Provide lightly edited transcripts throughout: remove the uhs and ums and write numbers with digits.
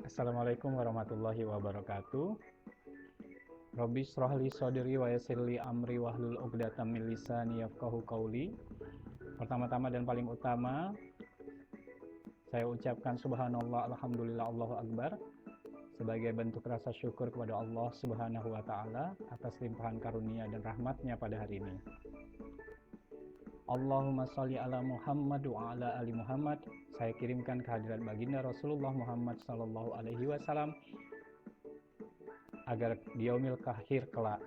Assalamualaikum warahmatullahi wabarakatuh. Robbi shrahli shodri wa yassirli amri wahlul 'uqdatam min lisani yafqahu qauli. Pertama-tama dan paling utama, saya ucapkan subhanallah, alhamdulillah, Allahu akbar sebagai bentuk rasa syukur kepada Allah Subhanahu wa taala atas limpahan karunia dan rahmatnya pada hari ini. Allahumma sholli ala Muhammad wa ala ali Muhammad. Saya kirimkan kehadirat baginda Rasulullah Muhammad sallallahu alaihi wasallam agar di yaumil akhir kelak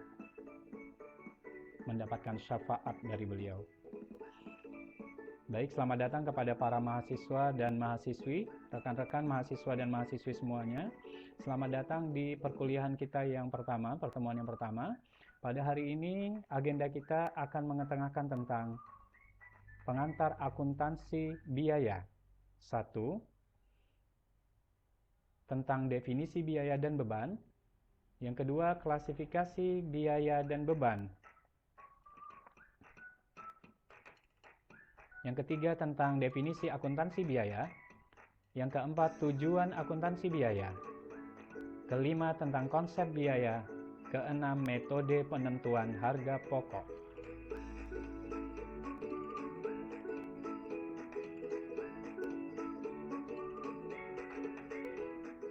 mendapatkan syafaat dari beliau. Baik, selamat datang kepada para mahasiswa dan mahasiswi, rekan-rekan mahasiswa dan mahasiswi semuanya. Selamat datang di perkuliahan kita yang pertama, pertemuan yang pertama. Pada hari ini agenda kita akan mengetengahkan tentang pengantar akuntansi biaya. 1. Tentang definisi biaya dan beban. Yang kedua, klasifikasi biaya dan beban. Yang ketiga, tentang definisi akuntansi biaya. Yang keempat, tujuan akuntansi biaya. Kelima, tentang konsep biaya. Keenam, metode penentuan harga pokok.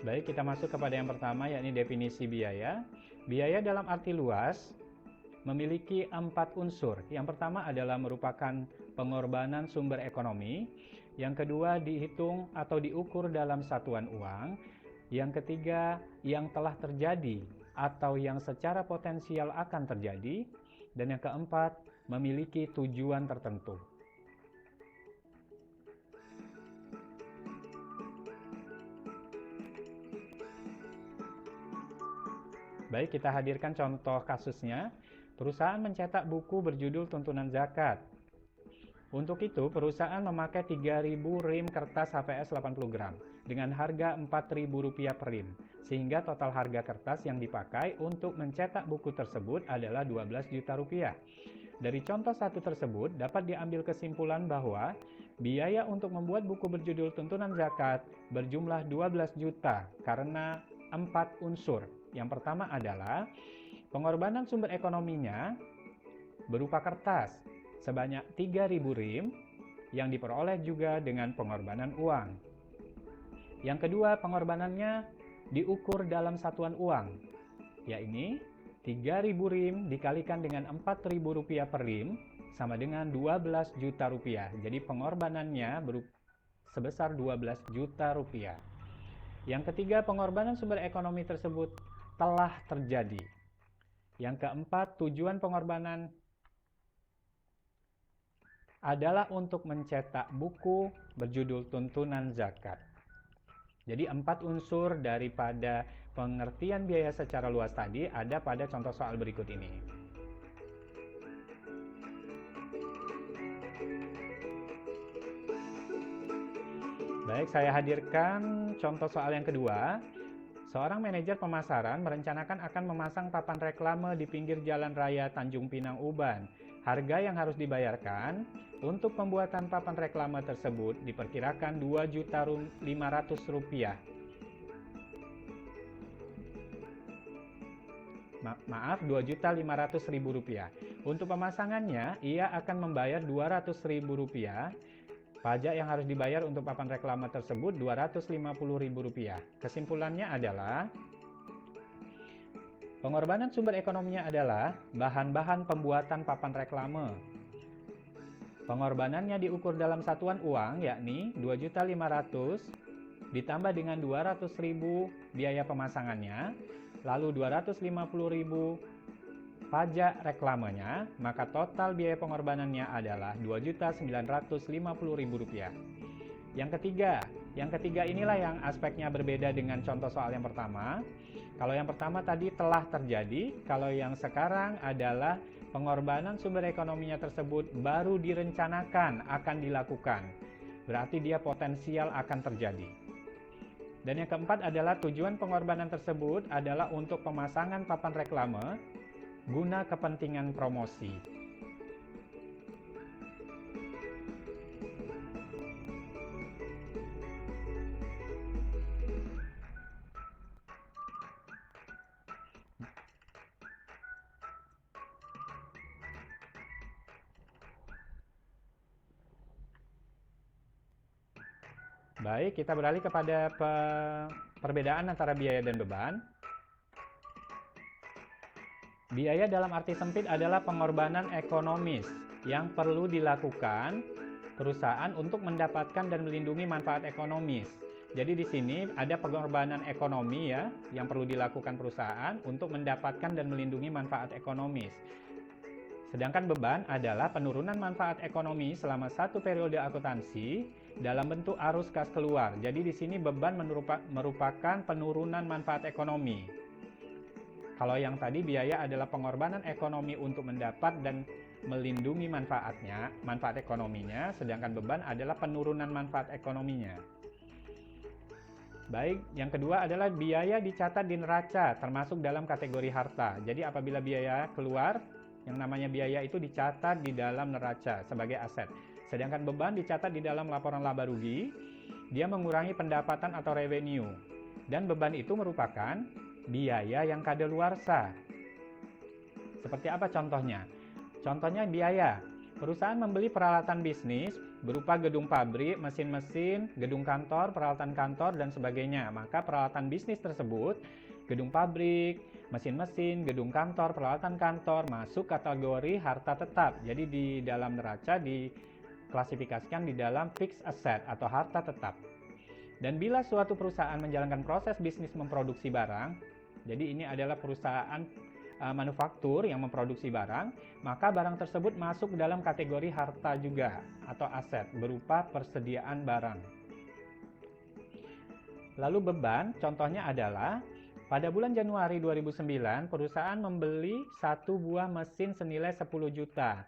Baik, kita masuk kepada yang pertama, yakni definisi biaya. Biaya dalam arti luas memiliki 4 unsur. Yang pertama adalah merupakan pengorbanan sumber ekonomi. Yang kedua, dihitung atau diukur dalam satuan uang. Yang ketiga, yang telah terjadi atau yang secara potensial akan terjadi. Dan yang keempat, memiliki tujuan tertentu. Baik, kita hadirkan contoh kasusnya. Perusahaan mencetak buku berjudul Tuntunan Zakat. Untuk itu, perusahaan memakai 3.000 rim kertas HVS 80 gram dengan harga Rp4.000 per rim, sehingga total harga kertas yang dipakai untuk mencetak buku tersebut adalah Rp12 juta. Dari contoh satu tersebut, dapat diambil kesimpulan bahwa biaya untuk membuat buku berjudul Tuntunan Zakat berjumlah 12 juta karena 4 unsur. Yang pertama adalah pengorbanan sumber ekonominya berupa kertas sebanyak 3.000 rim yang diperoleh juga dengan pengorbanan uang. Yang kedua, pengorbanannya diukur dalam satuan uang, yakni 3.000 rim dikalikan dengan Rp4.000 per rim sama dengan Rp12 juta. Jadi pengorbanannya sebesar Rp12 juta. Yang ketiga, pengorbanan sumber ekonomi tersebut telah terjadi. Yang keempat, tujuan pengorbanan adalah untuk mencetak buku berjudul Tuntunan Zakat. Jadi 4 unsur daripada pengertian biaya secara luas tadi ada pada contoh soal berikut ini. Baik, saya hadirkan contoh soal yang kedua. Seorang manajer pemasaran merencanakan akan memasang papan reklame di pinggir jalan raya Tanjung Pinang, Uban. Harga yang harus dibayarkan untuk pembuatan papan reklame tersebut diperkirakan Rp2.500.000. Maaf, Rp2.500.000. Untuk pemasangannya, ia akan membayar Rp200.000. Pajak yang harus dibayar untuk papan reklame tersebut Rp250.000. Kesimpulannya adalah pengorbanan sumber ekonominya adalah bahan-bahan pembuatan papan reklame. Pengorbanannya diukur dalam satuan uang, yakni Rp2.500.000 ditambah dengan Rp200.000 biaya pemasangannya, lalu Rp250.000 pajak reklamenya, maka total biaya pengorbanannya adalah Rp2.950.000. Yang ketiga inilah yang aspeknya berbeda dengan contoh soal yang pertama. Kalau yang pertama tadi telah terjadi, kalau yang sekarang adalah pengorbanan sumber ekonominya tersebut baru direncanakan akan dilakukan. Berarti dia potensial akan terjadi. Dan yang keempat adalah tujuan pengorbanan tersebut adalah untuk pemasangan papan reklame guna kepentingan promosi. Baik, kita beralih kepada perbedaan antara biaya dan beban. Biaya dalam arti sempit adalah pengorbanan ekonomis yang perlu dilakukan perusahaan untuk mendapatkan dan melindungi manfaat ekonomis. Jadi di sini ada pengorbanan ekonomi ya yang perlu dilakukan perusahaan untuk mendapatkan dan melindungi manfaat ekonomis. Sedangkan beban adalah penurunan manfaat ekonomi selama satu periode akuntansi dalam bentuk arus kas keluar. Jadi di sini beban merupakan penurunan manfaat ekonomi. Kalau yang tadi biaya adalah pengorbanan ekonomi untuk mendapat dan melindungi manfaat ekonominya, sedangkan beban adalah penurunan manfaat ekonominya. Baik, yang kedua adalah biaya dicatat di neraca, termasuk dalam kategori harta. Jadi apabila biaya keluar, yang namanya biaya itu dicatat di dalam neraca sebagai aset. Sedangkan beban dicatat di dalam laporan laba rugi, dia mengurangi pendapatan atau revenue. Dan beban itu merupakan biaya yang kadaluarsa. Seperti apa contohnya? Contohnya biaya. Perusahaan membeli peralatan bisnis berupa gedung pabrik, mesin-mesin, gedung kantor, peralatan kantor, dan sebagainya. Maka peralatan bisnis tersebut, gedung pabrik, mesin-mesin, gedung kantor, peralatan kantor, masuk kategori harta tetap. Jadi di dalam neraca diklasifikasikan di dalam fixed asset atau harta tetap. Dan bila suatu perusahaan menjalankan proses bisnis memproduksi barang, jadi ini adalah perusahaan manufaktur yang memproduksi barang, maka barang tersebut masuk dalam kategori harta juga atau aset berupa persediaan barang. Lalu beban, contohnya adalah pada bulan Januari 2009, perusahaan membeli satu buah mesin senilai 10 juta.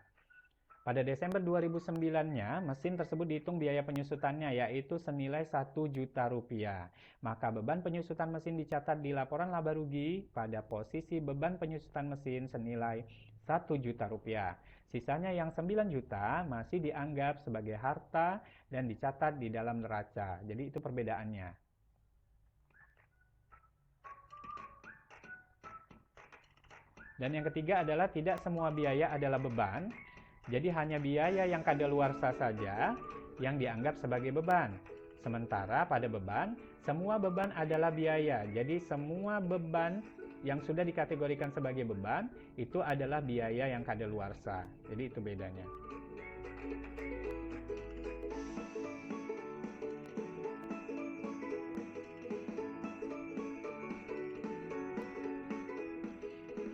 Pada Desember 2009-nya, mesin tersebut dihitung biaya penyusutannya yaitu senilai 1 juta rupiah. Maka beban penyusutan mesin dicatat di laporan laba rugi pada posisi beban penyusutan mesin senilai 1 juta rupiah. Sisanya yang 9 juta masih dianggap sebagai harta dan dicatat di dalam neraca. Jadi itu perbedaannya. Dan yang ketiga adalah tidak semua biaya adalah beban. Jadi hanya biaya yang kadaluarsa saja yang dianggap sebagai beban. Sementara pada beban, semua beban adalah biaya. Jadi semua beban yang sudah dikategorikan sebagai beban itu adalah biaya yang kadaluarsa. Jadi itu bedanya.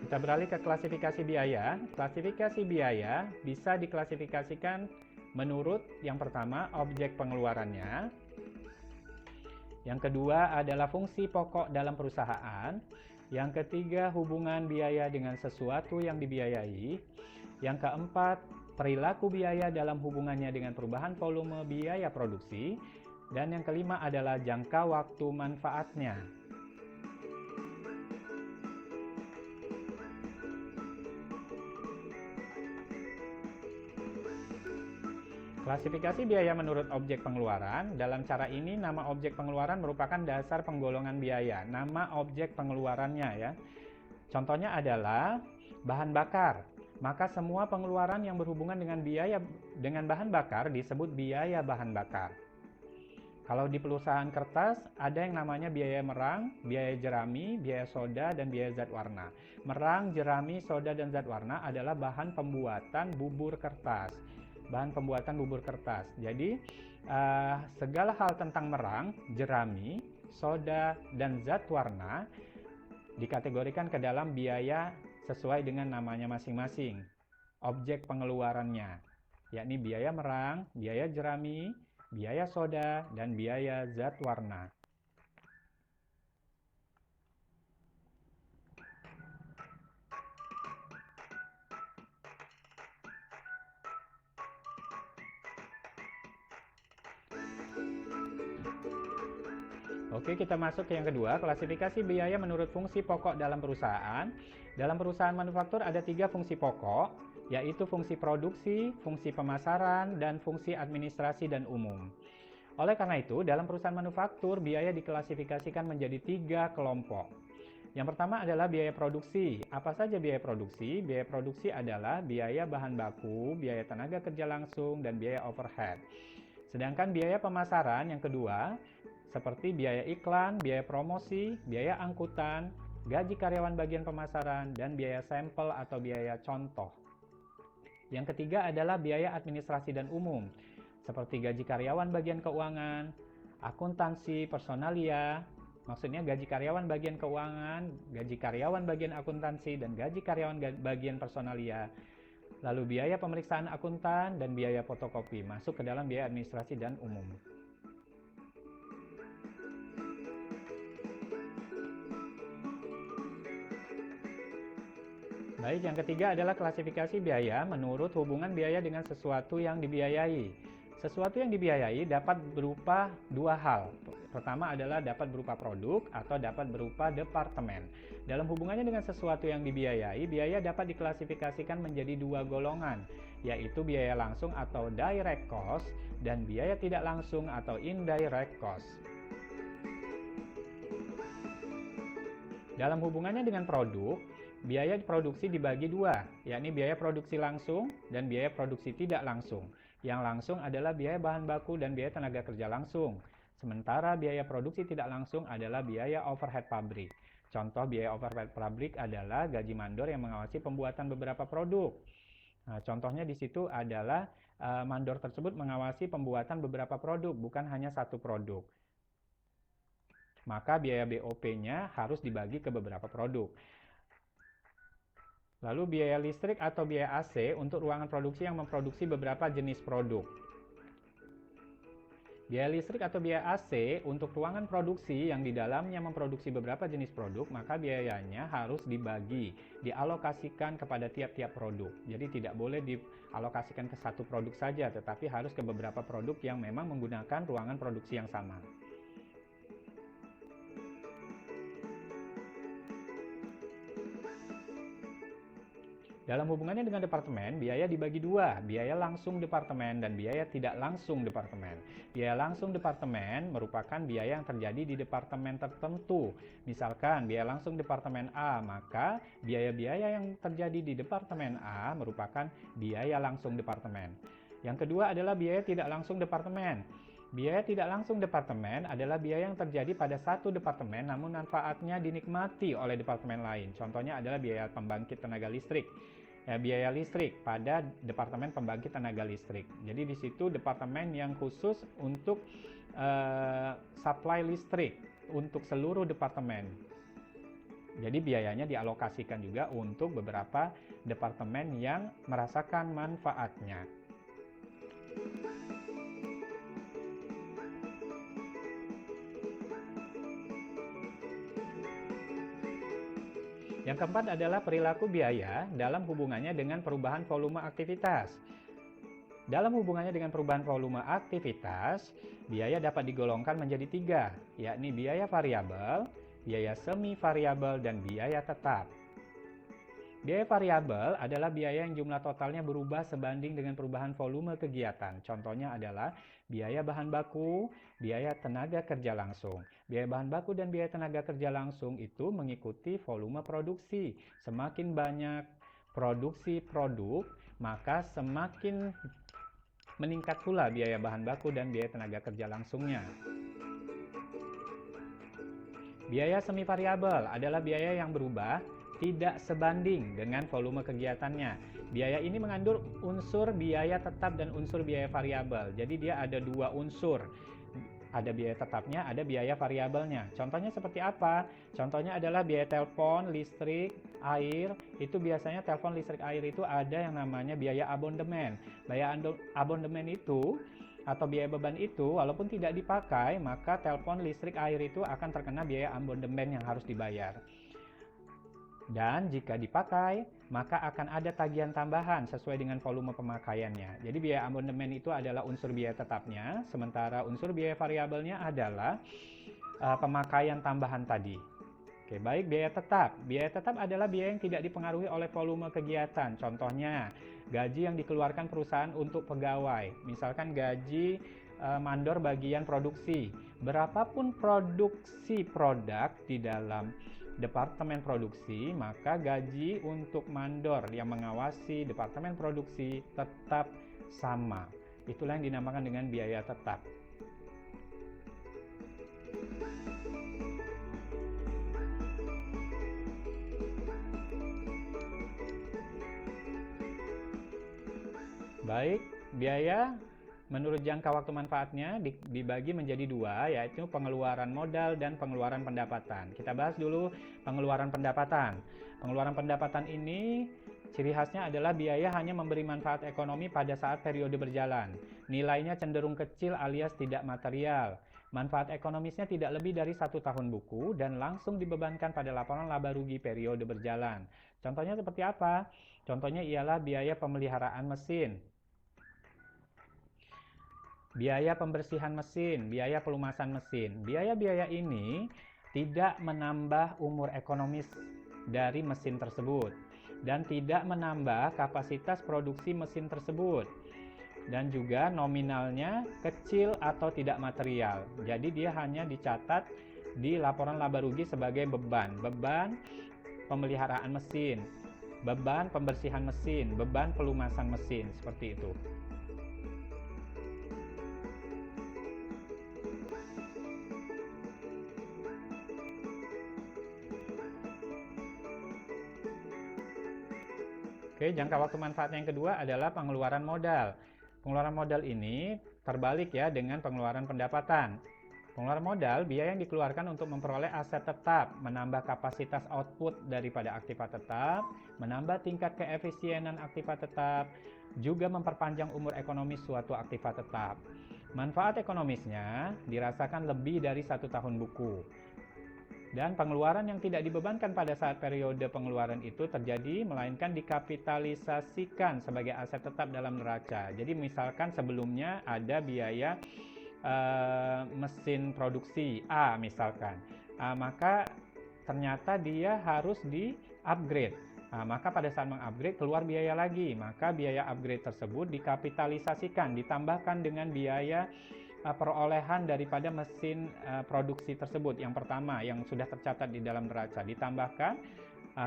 Kita beralih ke klasifikasi biaya. Klasifikasi biaya bisa diklasifikasikan menurut yang pertama objek pengeluarannya, yang kedua adalah fungsi pokok dalam perusahaan, yang ketiga hubungan biaya dengan sesuatu yang dibiayai, yang keempat perilaku biaya dalam hubungannya dengan perubahan volume biaya produksi, dan yang kelima adalah jangka waktu manfaatnya. Klasifikasi biaya menurut objek pengeluaran. Dalam cara ini, nama objek pengeluaran merupakan dasar penggolongan biaya. Nama objek pengeluarannya ya. Contohnya adalah bahan bakar. Maka semua pengeluaran yang berhubungan dengan biaya dengan bahan bakar disebut biaya bahan bakar. Kalau di perusahaan kertas, ada yang namanya biaya merang, biaya jerami, biaya soda, dan biaya zat warna. Merang, jerami, soda, dan zat warna adalah bahan pembuatan bubur kertas. Bahan pembuatan bubur kertas. Jadi segala hal tentang merang, jerami, soda, dan zat warna dikategorikan ke dalam biaya sesuai dengan namanya masing-masing. Objek pengeluarannya, yakni biaya merang, biaya jerami, biaya soda, dan biaya zat warna. Oke, kita masuk ke yang kedua, klasifikasi biaya menurut fungsi pokok dalam perusahaan. Dalam perusahaan manufaktur ada 3 fungsi pokok, yaitu fungsi produksi, fungsi pemasaran, dan fungsi administrasi dan umum. Oleh karena itu, dalam perusahaan manufaktur, biaya diklasifikasikan menjadi 3 kelompok. Yang pertama adalah biaya produksi. Apa saja biaya produksi? Biaya produksi adalah biaya bahan baku, biaya tenaga kerja langsung, dan biaya overhead. Sedangkan biaya pemasaran yang kedua, seperti biaya iklan, biaya promosi, biaya angkutan, gaji karyawan bagian pemasaran, dan biaya sampel atau biaya contoh. Yang ketiga adalah biaya administrasi dan umum, seperti gaji karyawan bagian keuangan, akuntansi, personalia, maksudnya gaji karyawan bagian keuangan, gaji karyawan bagian akuntansi, dan gaji karyawan bagian personalia. Lalu biaya pemeriksaan akuntan dan biaya fotokopi masuk ke dalam biaya administrasi dan umum. Baik, yang ketiga adalah klasifikasi biaya menurut hubungan biaya dengan sesuatu yang dibiayai. Sesuatu yang dibiayai dapat berupa dua hal. Pertama adalah dapat berupa produk atau dapat berupa departemen. Dalam hubungannya dengan sesuatu yang dibiayai, biaya dapat diklasifikasikan menjadi dua golongan, yaitu biaya langsung atau direct cost dan biaya tidak langsung atau indirect cost. Dalam hubungannya dengan produk, biaya produksi dibagi dua, yakni biaya produksi langsung dan biaya produksi tidak langsung. Yang langsung adalah biaya bahan baku dan biaya tenaga kerja langsung. Sementara biaya produksi tidak langsung adalah biaya overhead pabrik. Contoh biaya overhead pabrik adalah gaji mandor yang mengawasi pembuatan beberapa produk. Nah, contohnya di situ adalah mandor tersebut mengawasi pembuatan beberapa produk, bukan hanya satu produk. Maka biaya BOP-nya harus dibagi ke beberapa produk. Lalu biaya listrik atau biaya AC untuk ruangan produksi yang memproduksi beberapa jenis produk. Biaya listrik atau biaya AC untuk ruangan produksi yang di dalamnya memproduksi beberapa jenis produk, maka biayanya harus dibagi, dialokasikan kepada tiap-tiap produk. Jadi tidak boleh dialokasikan ke satu produk saja, tetapi harus ke beberapa produk yang memang menggunakan ruangan produksi yang sama. Dalam hubungannya dengan departemen, biaya dibagi dua, biaya langsung departemen dan biaya tidak langsung departemen. Biaya langsung departemen merupakan biaya yang terjadi di departemen tertentu. Misalkan biaya langsung departemen A, maka biaya-biaya yang terjadi di departemen A merupakan biaya langsung departemen. Yang kedua adalah biaya tidak langsung departemen. Biaya tidak langsung departemen adalah biaya yang terjadi pada satu departemen namun manfaatnya dinikmati oleh departemen lain. Contohnya adalah biaya pembangkit tenaga listrik. Biaya listrik pada departemen pembangkit tenaga listrik. Jadi di situ departemen yang khusus untuk supply listrik untuk seluruh departemen. Jadi biayanya dialokasikan juga untuk beberapa departemen yang merasakan manfaatnya. Yang keempat adalah perilaku biaya dalam hubungannya dengan perubahan volume aktivitas. Dalam hubungannya dengan perubahan volume aktivitas, biaya dapat digolongkan menjadi tiga, yakni biaya variabel, biaya semi variabel, dan biaya tetap. Biaya variabel adalah biaya yang jumlah totalnya berubah sebanding dengan perubahan volume kegiatan. Contohnya adalah biaya bahan baku, biaya tenaga kerja langsung. Biaya bahan baku dan biaya tenaga kerja langsung itu mengikuti volume produksi. Semakin banyak produksi produk, maka semakin meningkat pula biaya bahan baku dan biaya tenaga kerja langsungnya. Biaya semi variabel adalah biaya yang berubah tidak sebanding dengan volume kegiatannya. Biaya ini mengandung unsur biaya tetap dan unsur biaya variabel. Jadi dia ada dua unsur. Ada biaya tetapnya, ada biaya variabelnya. Contohnya seperti apa? Contohnya adalah biaya telepon, listrik, air. Itu biasanya telepon, listrik, air itu ada yang namanya biaya abondemen. Biaya abondemen itu atau biaya beban itu walaupun tidak dipakai, maka telepon, listrik, air itu akan terkena biaya abondemen yang harus dibayar. Dan jika dipakai, maka akan ada tagihan tambahan sesuai dengan volume pemakaiannya. Jadi biaya abondemen itu adalah unsur biaya tetapnya, sementara unsur biaya variabelnya adalah pemakaian tambahan tadi. Oke, baik, biaya tetap. Biaya tetap adalah biaya yang tidak dipengaruhi oleh volume kegiatan. Contohnya, gaji yang dikeluarkan perusahaan untuk pegawai. Misalkan gaji mandor bagian produksi. Berapapun produksi produk di dalam departemen produksi, maka gaji untuk mandor yang mengawasi departemen produksi tetap sama. Itulah yang dinamakan dengan biaya tetap. Baik, biaya menurut jangka waktu manfaatnya dibagi menjadi dua, yaitu pengeluaran modal dan pengeluaran pendapatan. Kita bahas dulu pengeluaran pendapatan. Pengeluaran pendapatan ini ciri khasnya adalah biaya hanya memberi manfaat ekonomi pada saat periode berjalan. Nilainya cenderung kecil alias tidak material. Manfaat ekonomisnya tidak lebih dari 1 tahun buku dan langsung dibebankan pada laporan laba rugi periode berjalan. Contohnya seperti apa? Contohnya ialah biaya pemeliharaan mesin, biaya pembersihan mesin, biaya pelumasan mesin. Biaya-biaya ini tidak menambah umur ekonomis dari mesin tersebut dan tidak menambah kapasitas produksi mesin tersebut, dan juga nominalnya kecil atau tidak material. Jadi dia hanya dicatat di laporan laba rugi sebagai beban pemeliharaan mesin, beban pembersihan mesin, beban pelumasan mesin, seperti itu. Oke, jangka waktu manfaatnya yang kedua adalah pengeluaran modal. Pengeluaran modal ini terbalik ya dengan pengeluaran pendapatan. Pengeluaran modal, biaya yang dikeluarkan untuk memperoleh aset tetap, menambah kapasitas output daripada aktiva tetap, menambah tingkat keefisienan aktiva tetap, juga memperpanjang umur ekonomis suatu aktiva tetap. Manfaat ekonomisnya dirasakan lebih dari 1 tahun buku. Dan pengeluaran yang tidak dibebankan pada saat periode pengeluaran itu terjadi, melainkan dikapitalisasikan sebagai aset tetap dalam neraca. Jadi misalkan sebelumnya ada biaya mesin produksi A misalkan, maka ternyata dia harus di-upgrade. Maka pada saat mengupgrade keluar biaya lagi, maka biaya upgrade tersebut dikapitalisasikan, ditambahkan dengan biaya perolehan daripada mesin produksi tersebut yang pertama yang sudah tercatat di dalam neraca, ditambahkan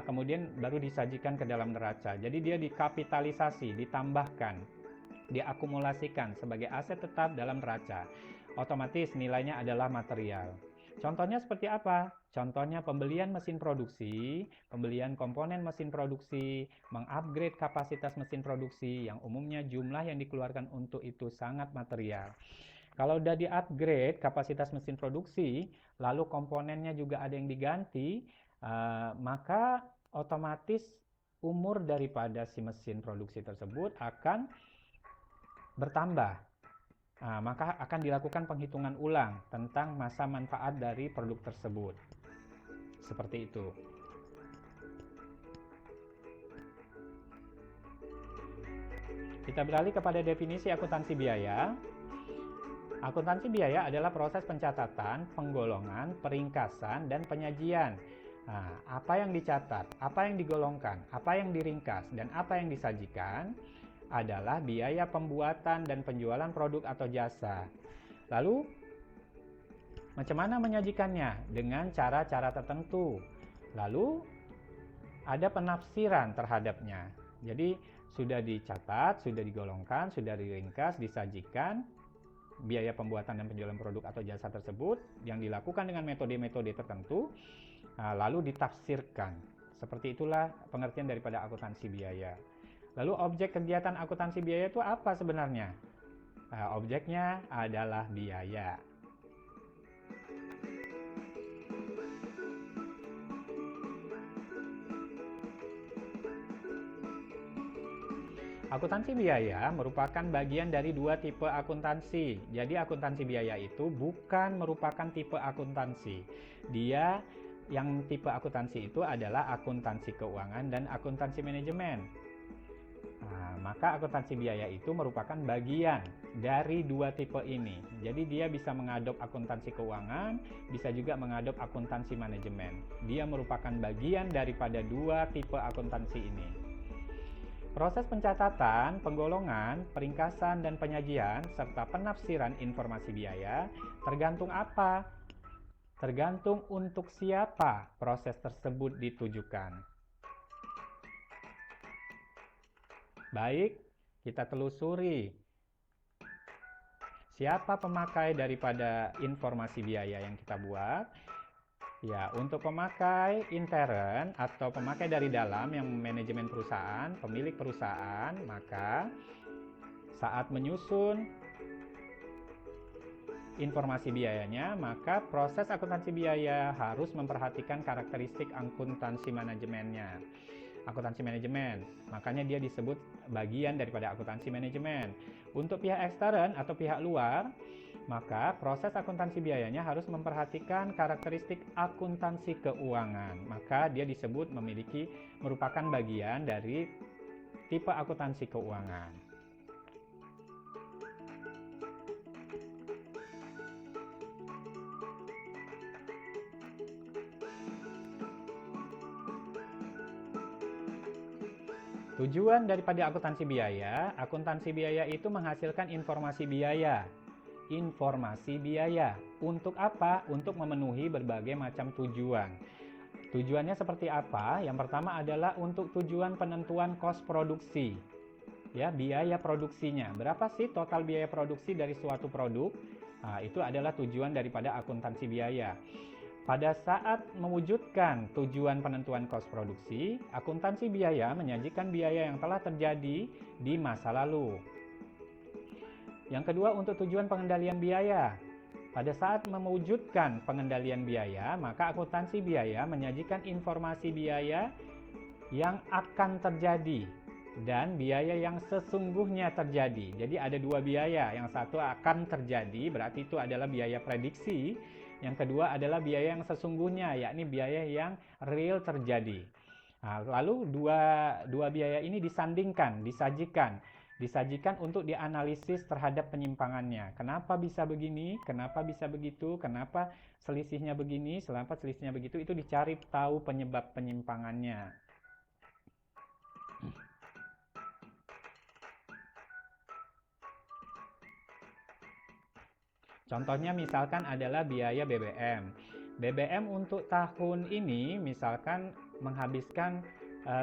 kemudian baru disajikan ke dalam neraca. Jadi dia dikapitalisasi, ditambahkan, diakumulasikan sebagai aset tetap dalam neraca. Otomatis nilainya adalah material. Contohnya seperti apa? Contohnya pembelian mesin produksi, pembelian komponen mesin produksi, mengupgrade kapasitas mesin produksi yang umumnya jumlah yang dikeluarkan untuk itu sangat material. Kalau sudah di-upgrade kapasitas mesin produksi, lalu komponennya juga ada yang diganti, maka otomatis umur daripada si mesin produksi tersebut akan bertambah. Maka akan dilakukan penghitungan ulang tentang masa manfaat dari produk tersebut. Seperti itu. Kita beralih kepada definisi akuntansi biaya. Akuntansi biaya adalah proses pencatatan, penggolongan, peringkasan, dan penyajian. Apa yang dicatat, apa yang digolongkan, apa yang diringkas, dan apa yang disajikan adalah biaya pembuatan dan penjualan produk atau jasa. Lalu, macam mana menyajikannya? Dengan cara-cara tertentu. Lalu, ada penafsiran terhadapnya. Jadi, sudah dicatat, sudah digolongkan, sudah diringkas, disajikan biaya pembuatan dan penjualan produk atau jasa tersebut yang dilakukan dengan metode-metode tertentu, lalu ditafsirkan. Seperti itulah pengertian daripada akuntansi biaya. Lalu objek kegiatan akuntansi biaya itu apa sebenarnya? Objeknya adalah biaya. Akuntansi biaya merupakan bagian dari dua tipe akuntansi. Jadi akuntansi biaya itu bukan merupakan tipe akuntansi. Dia yang tipe akuntansi itu adalah akuntansi keuangan dan akuntansi manajemen. Maka akuntansi biaya itu merupakan bagian dari dua tipe ini. Jadi dia bisa mengadop akuntansi keuangan, bisa juga mengadop akuntansi manajemen. Dia merupakan bagian daripada dua tipe akuntansi ini. Proses pencatatan, penggolongan, peringkasan, dan penyajian, serta penafsiran informasi biaya tergantung apa? Tergantung untuk siapa proses tersebut ditujukan. Baik, kita telusuri Siapa pemakai daripada informasi biaya yang kita buat? Ya, untuk pemakai intern atau pemakai dari dalam yang manajemen perusahaan, pemilik perusahaan, maka saat menyusun informasi biayanya, maka proses akuntansi biaya harus memperhatikan karakteristik akuntansi manajemennya. Akuntansi manajemen, makanya dia disebut bagian daripada akuntansi manajemen. Untuk pihak ekstern atau pihak luar, maka proses akuntansi biayanya harus memperhatikan karakteristik akuntansi keuangan. Maka dia disebut merupakan bagian dari tipe akuntansi keuangan. Tujuan daripada akuntansi biaya itu menghasilkan informasi biaya. Informasi biaya. Untuk apa? Untuk memenuhi berbagai macam tujuan. Tujuannya seperti apa? Yang pertama adalah untuk tujuan penentuan kos produksi. Ya, biaya produksinya. Berapa sih total biaya produksi dari suatu produk? Nah, itu adalah tujuan daripada akuntansi biaya. Pada saat mewujudkan tujuan penentuan kos produksi, akuntansi biaya menyajikan biaya yang telah terjadi di masa lalu. Yang kedua, untuk tujuan pengendalian biaya. Pada saat mewujudkan pengendalian biaya, maka akuntansi biaya menyajikan informasi biaya yang akan terjadi dan biaya yang sesungguhnya terjadi. Jadi ada dua biaya, yang satu akan terjadi, berarti itu adalah biaya prediksi. Yang kedua adalah biaya yang sesungguhnya, yakni biaya yang real terjadi. Nah, lalu dua biaya ini disajikan untuk dianalisis terhadap penyimpangannya. Kenapa bisa begini? Kenapa bisa begitu? Kenapa selisihnya begini? Kenapa selisihnya begitu? Itu dicari tahu penyebab penyimpangannya. Contohnya misalkan adalah biaya BBM. BBM untuk tahun ini misalkan menghabiskan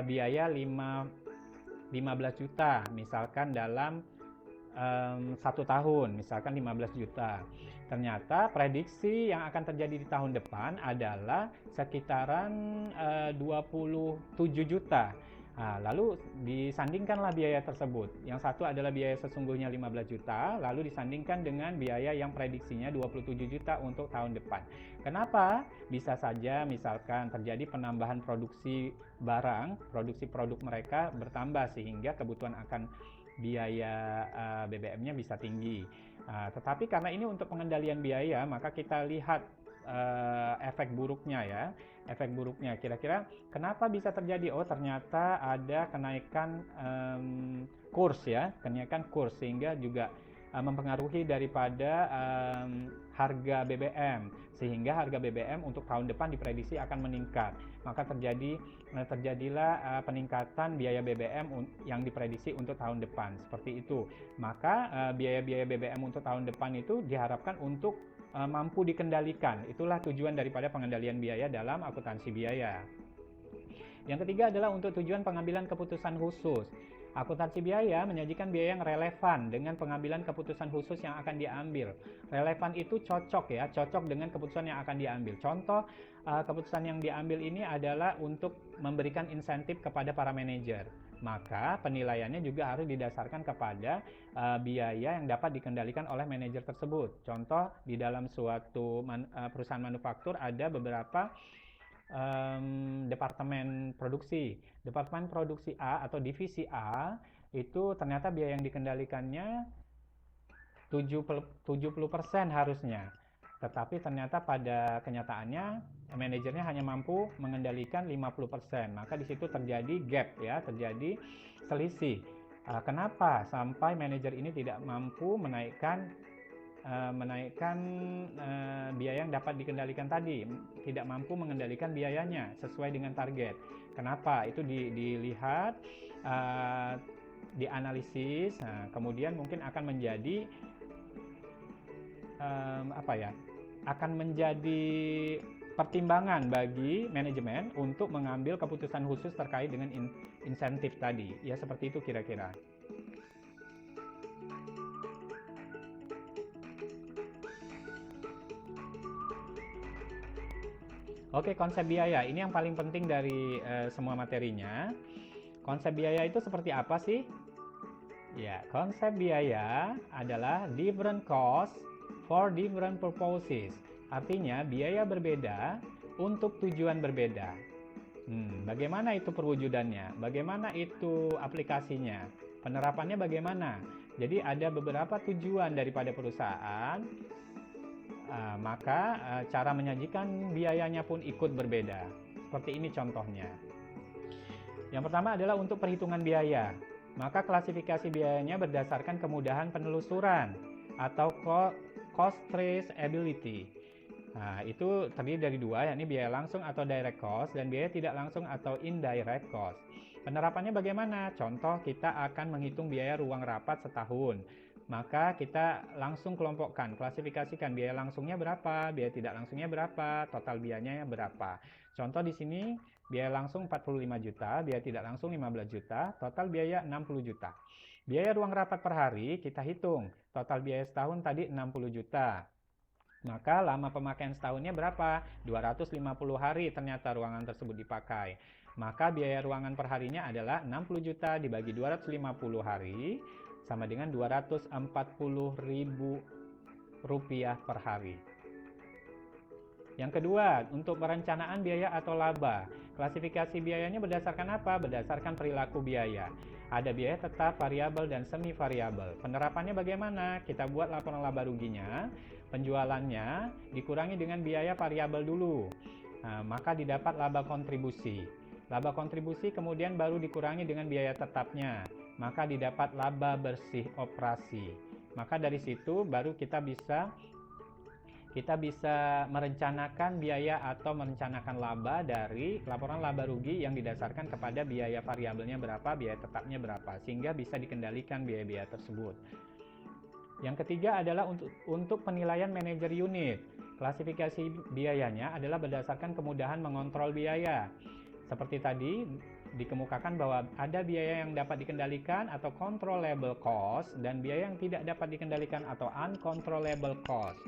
biaya 15 juta, misalkan dalam 1 tahun, misalkan 15 juta. Ternyata prediksi yang akan terjadi di tahun depan adalah sekitaran 27 juta. Nah, lalu disandingkanlah biaya tersebut. Yang satu adalah biaya sesungguhnya 15 juta, lalu disandingkan dengan biaya yang prediksinya 27 juta untuk tahun depan. Kenapa? Bisa saja misalkan terjadi penambahan produksi barang, produksi produk mereka bertambah sehingga kebutuhan akan biaya BBM-nya bisa tinggi. Tetapi karena ini untuk pengendalian biaya, maka kita lihat efek buruknya ya. Efek buruknya kira-kira kenapa bisa terjadi? Oh, ternyata ada kenaikan kurs ya, kenaikan kurs sehingga juga mempengaruhi daripada harga BBM, sehingga harga BBM untuk tahun depan diprediksi akan meningkat. Maka terjadilah peningkatan biaya BBM yang diprediksi untuk tahun depan, seperti itu. Maka biaya-biaya BBM untuk tahun depan itu diharapkan untuk mampu dikendalikan. Itulah tujuan daripada pengendalian biaya dalam akuntansi biaya. Yang ketiga adalah untuk tujuan pengambilan keputusan khusus. Akuntansi biaya menyajikan biaya yang relevan dengan pengambilan keputusan khusus yang akan diambil. Relevan itu cocok ya, cocok dengan keputusan yang akan diambil. Contoh keputusan yang diambil ini adalah untuk memberikan insentif kepada para manajer. Maka penilaiannya juga harus didasarkan kepada biaya yang dapat dikendalikan oleh manajer tersebut. Contoh di dalam suatu perusahaan manufaktur ada beberapa departemen produksi. Departemen produksi A atau divisi A itu ternyata biaya yang dikendalikannya 70% harusnya. Tetapi ternyata pada kenyataannya manajernya hanya mampu mengendalikan 50%. Maka di situ terjadi gap ya, terjadi selisih. Kenapa sampai manajer ini tidak mampu menaikkan biaya yang dapat dikendalikan tadi, tidak mampu mengendalikan biayanya sesuai dengan target. Kenapa? Itu dilihat, dianalisis, kemudian mungkin akan menjadi akan menjadi pertimbangan bagi manajemen untuk mengambil keputusan khusus terkait dengan insentif tadi. Ya seperti itu kira-kira. Oke, konsep biaya ini yang paling penting dari semua materinya. Konsep biaya itu seperti apa sih? Ya, konsep biaya adalah different cost for different purposes. Artinya biaya berbeda untuk tujuan berbeda. Bagaimana itu perwujudannya? Bagaimana itu aplikasinya? Penerapannya bagaimana? Jadi ada beberapa tujuan daripada perusahaan, maka cara menyajikan biayanya pun ikut berbeda. Seperti ini contohnya. Yang pertama adalah untuk perhitungan biaya. Maka klasifikasi biayanya berdasarkan kemudahan penelusuran atau cost traceability. Nah, itu terdiri dari dua, yakni biaya langsung atau direct cost dan biaya tidak langsung atau indirect cost. Penerapannya bagaimana? Contoh, kita akan menghitung biaya ruang rapat setahun. Maka kita langsung kelompokkan, klasifikasikan biaya langsungnya berapa, biaya tidak langsungnya berapa, total biayanya berapa. Contoh di sini biaya langsung 45 juta, biaya tidak langsung 15 juta, total biaya 60 juta. Biaya ruang rapat per hari kita hitung, total biaya setahun tadi 60 juta. Maka lama pemakaian setahunnya berapa? 250 hari ternyata ruangan tersebut dipakai. Maka biaya ruangan per harinya adalah 60 juta dibagi 250 hari sama dengan 240.000 rupiah per hari. Yang kedua, untuk perencanaan biaya atau laba. Klasifikasi biayanya berdasarkan apa? Berdasarkan perilaku biaya. Ada biaya tetap, variabel, dan semi variabel. Penerapannya bagaimana? Kita buat laporan laba ruginya. Penjualannya dikurangi dengan biaya variabel dulu. Maka didapat laba kontribusi. Laba kontribusi kemudian baru dikurangi dengan biaya tetapnya. Maka didapat laba bersih operasi. Maka dari situ baru kita bisa merencanakan biaya atau merencanakan laba dari laporan laba rugi yang didasarkan kepada biaya variabelnya berapa, biaya tetapnya berapa, sehingga bisa dikendalikan biaya-biaya tersebut. Yang ketiga adalah untuk penilaian manajer unit. Klasifikasi biayanya adalah berdasarkan kemudahan mengontrol biaya. Seperti tadi dikemukakan bahwa ada biaya yang dapat dikendalikan atau controllable cost dan biaya yang tidak dapat dikendalikan atau uncontrollable cost.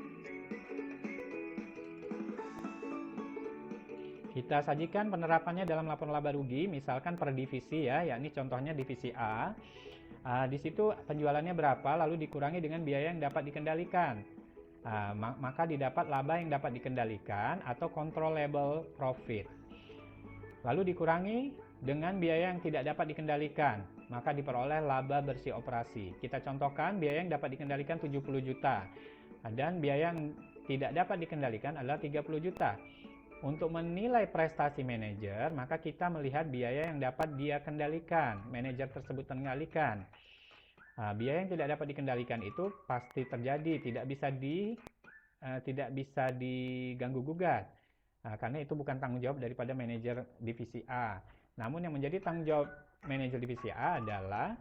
Kita sajikan penerapannya dalam laporan laba rugi, misalkan per divisi ya, yakni contohnya divisi A. Di situ penjualannya berapa, lalu dikurangi dengan biaya yang dapat dikendalikan. Maka didapat laba yang dapat dikendalikan atau controllable profit. Lalu dikurangi dengan biaya yang tidak dapat dikendalikan, maka diperoleh laba bersih operasi. Kita contohkan biaya yang dapat dikendalikan 70 juta dan biaya yang tidak dapat dikendalikan adalah 30 juta. Untuk menilai prestasi manajer, maka kita melihat biaya yang dapat dia kendalikan, manajer tersebut kendalikan. Biaya yang tidak dapat dikendalikan itu pasti terjadi, tidak bisa diganggu gugat. Karena itu bukan tanggung jawab daripada manajer divisi A. Namun yang menjadi tanggung jawab manajer divisi A adalah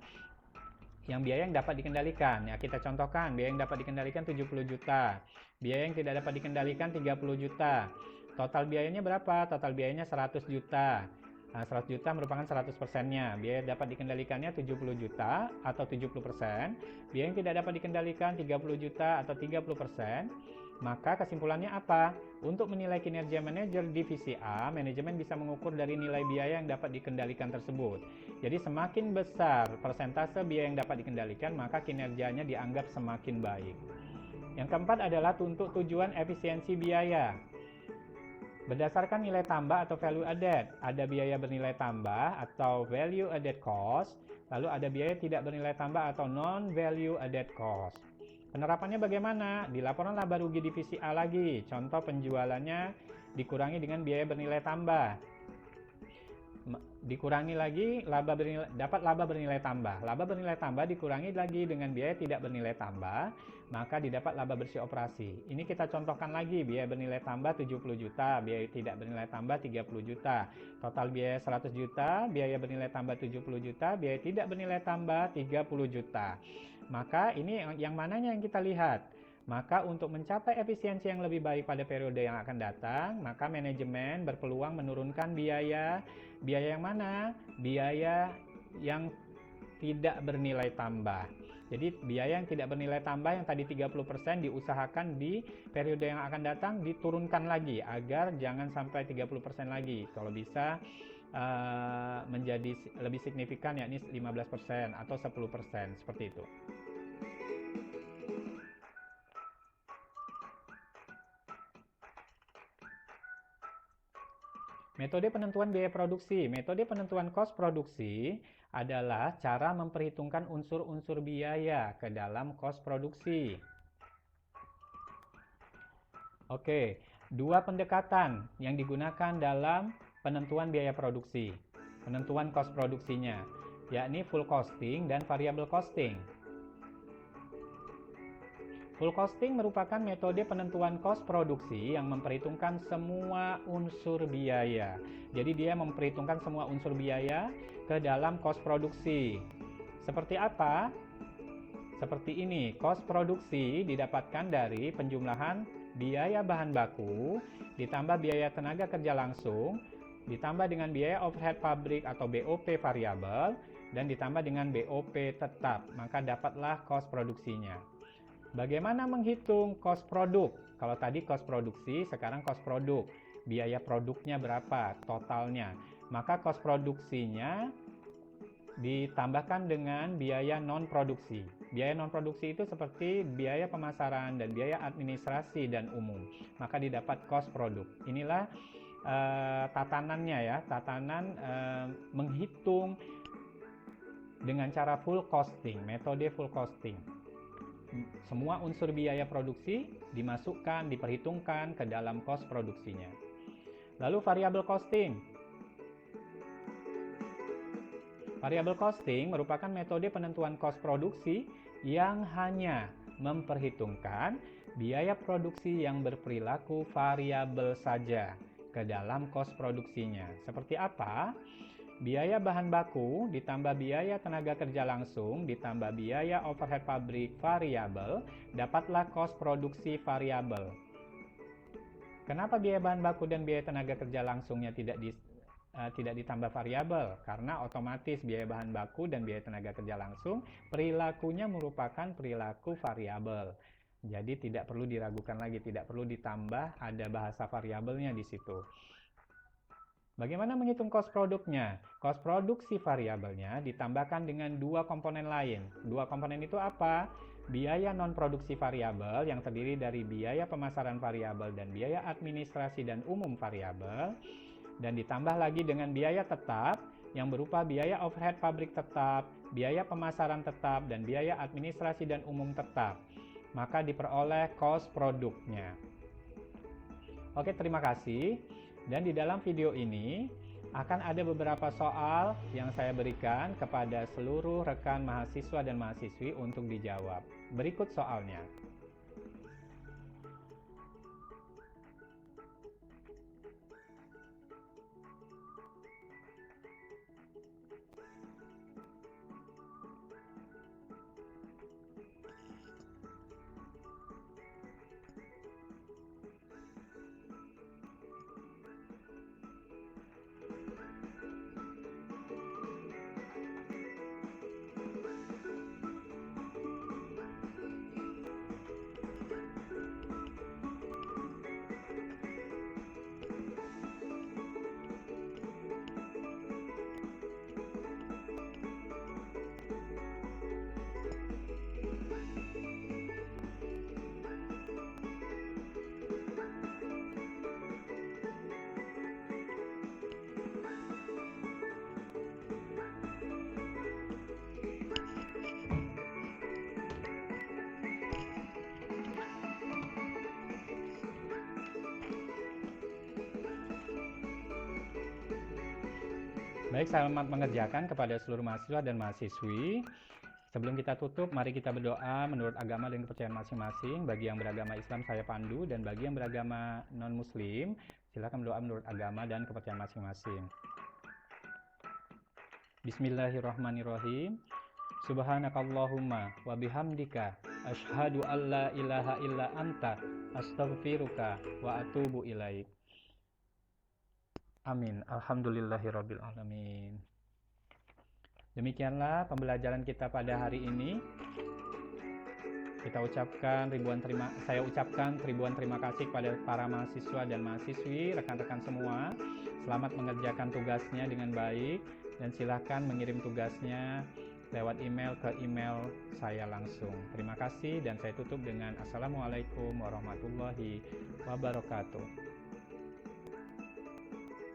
yang biaya yang dapat dikendalikan. Ya, kita contohkan, biaya yang dapat dikendalikan 70 juta. Biaya yang tidak dapat dikendalikan 30 juta. Total biayanya berapa? Total biayanya 100 juta. 100 juta merupakan 100%-nya. Biaya dapat dikendalikannya 70 juta atau 70%. Biaya yang tidak dapat dikendalikan 30 juta atau 30%. Maka kesimpulannya apa? Untuk menilai kinerja manajer divisi A, manajemen bisa mengukur dari nilai biaya yang dapat dikendalikan tersebut. Jadi semakin besar persentase biaya yang dapat dikendalikan, maka kinerjanya dianggap semakin baik. Yang keempat adalah untuk tujuan efisiensi biaya. Berdasarkan nilai tambah atau value added, ada biaya bernilai tambah atau value added cost, lalu ada biaya tidak bernilai tambah atau non-value added cost. Penerapannya bagaimana? Di laporan laba rugi divisi A lagi, contoh penjualannya dikurangi dengan biaya bernilai tambah. Dikurangi lagi dapat laba bernilai tambah. Laba bernilai tambah dikurangi lagi dengan biaya tidak bernilai tambah, maka didapat laba bersih operasi. Ini kita contohkan lagi, biaya bernilai tambah 70 juta, biaya tidak bernilai tambah 30 juta. Total biaya 100 juta, biaya bernilai tambah 70 juta, biaya tidak bernilai tambah 30 juta. Maka ini yang mananya yang kita lihat. Maka untuk mencapai efisiensi yang lebih baik pada periode yang akan datang, maka manajemen berpeluang menurunkan biaya yang mana? Biaya yang tidak bernilai tambah. Jadi biaya yang tidak bernilai tambah yang tadi 30% diusahakan di periode yang akan datang diturunkan lagi agar jangan sampai 30% lagi. Kalau bisa menjadi lebih signifikan, yakni 15% atau 10%, seperti itu. Metode penentuan biaya produksi. Metode penentuan kos produksi adalah cara memperhitungkan unsur-unsur biaya ke dalam kos produksi. Oke, dua pendekatan yang digunakan dalam penentuan biaya produksi, penentuan kos produksinya, yakni full costing dan variable costing. Full costing merupakan metode penentuan kos produksi yang memperhitungkan semua unsur biaya. Jadi dia memperhitungkan semua unsur biaya ke dalam kos produksi. Seperti apa? Seperti ini, kos produksi didapatkan dari penjumlahan biaya bahan baku, ditambah biaya tenaga kerja langsung, ditambah dengan biaya overhead pabrik atau BOP variabel, dan ditambah dengan BOP tetap. Maka dapatlah kos produksinya. Bagaimana menghitung kos produk? Kalau tadi kos produksi, sekarang kos produk. Biaya produknya berapa totalnya? Maka kos produksinya ditambahkan dengan biaya non-produksi. Biaya non-produksi itu seperti biaya pemasaran dan biaya administrasi dan umum. Maka didapat kos produk. Inilah tatanannya ya, tatanan menghitung dengan cara full costing, metode full costing. Semua unsur biaya produksi dimasukkan, diperhitungkan ke dalam kos produksinya. Lalu variable costing. Variable costing merupakan metode penentuan kos produksi yang hanya memperhitungkan biaya produksi yang berperilaku variabel saja ke dalam kos produksinya. Seperti apa? Biaya bahan baku ditambah biaya tenaga kerja langsung ditambah biaya overhead pabrik variabel, dapatlah kos produksi variabel. Kenapa biaya bahan baku dan biaya tenaga kerja langsungnya tidak ditambah variabel? Karena otomatis biaya bahan baku dan biaya tenaga kerja langsung perilakunya merupakan perilaku variabel. Jadi tidak perlu diragukan lagi, tidak perlu ditambah ada bahasa variabelnya di situ. Bagaimana menghitung kos produknya? Kos produksi variabelnya ditambahkan dengan dua komponen lain. Dua komponen itu apa? Biaya non-produksi variabel yang terdiri dari biaya pemasaran variabel dan biaya administrasi dan umum variabel. Dan ditambah lagi dengan biaya tetap yang berupa biaya overhead pabrik tetap, biaya pemasaran tetap, dan biaya administrasi dan umum tetap. Maka diperoleh kos produknya. Oke, terima kasih. Dan di dalam video ini akan ada beberapa soal yang saya berikan kepada seluruh rekan mahasiswa dan mahasiswi untuk dijawab. Berikut soalnya. Baik, selamat mengerjakan kepada seluruh mahasiswa dan mahasiswi. Sebelum kita tutup, mari kita berdoa menurut agama dan kepercayaan masing-masing. Bagi yang beragama Islam, saya pandu, dan bagi yang beragama non-Muslim, silakan berdoa menurut agama dan kepercayaan masing-masing. Bismillahirrahmanirrahim. Subhanakallahumma wa bihamdika asyhadu an la ilaha illa anta astaghfiruka wa atubu ilaik. Amin. Alhamdulillahirabbil alamin. Demikianlah pembelajaran kita pada hari ini. Saya ucapkan ribuan terima kasih kepada para mahasiswa dan mahasiswi, rekan-rekan semua. Selamat mengerjakan tugasnya dengan baik, dan silakan mengirim tugasnya lewat email ke email saya langsung. Terima kasih, dan saya tutup dengan Assalamualaikum warahmatullahi wabarakatuh.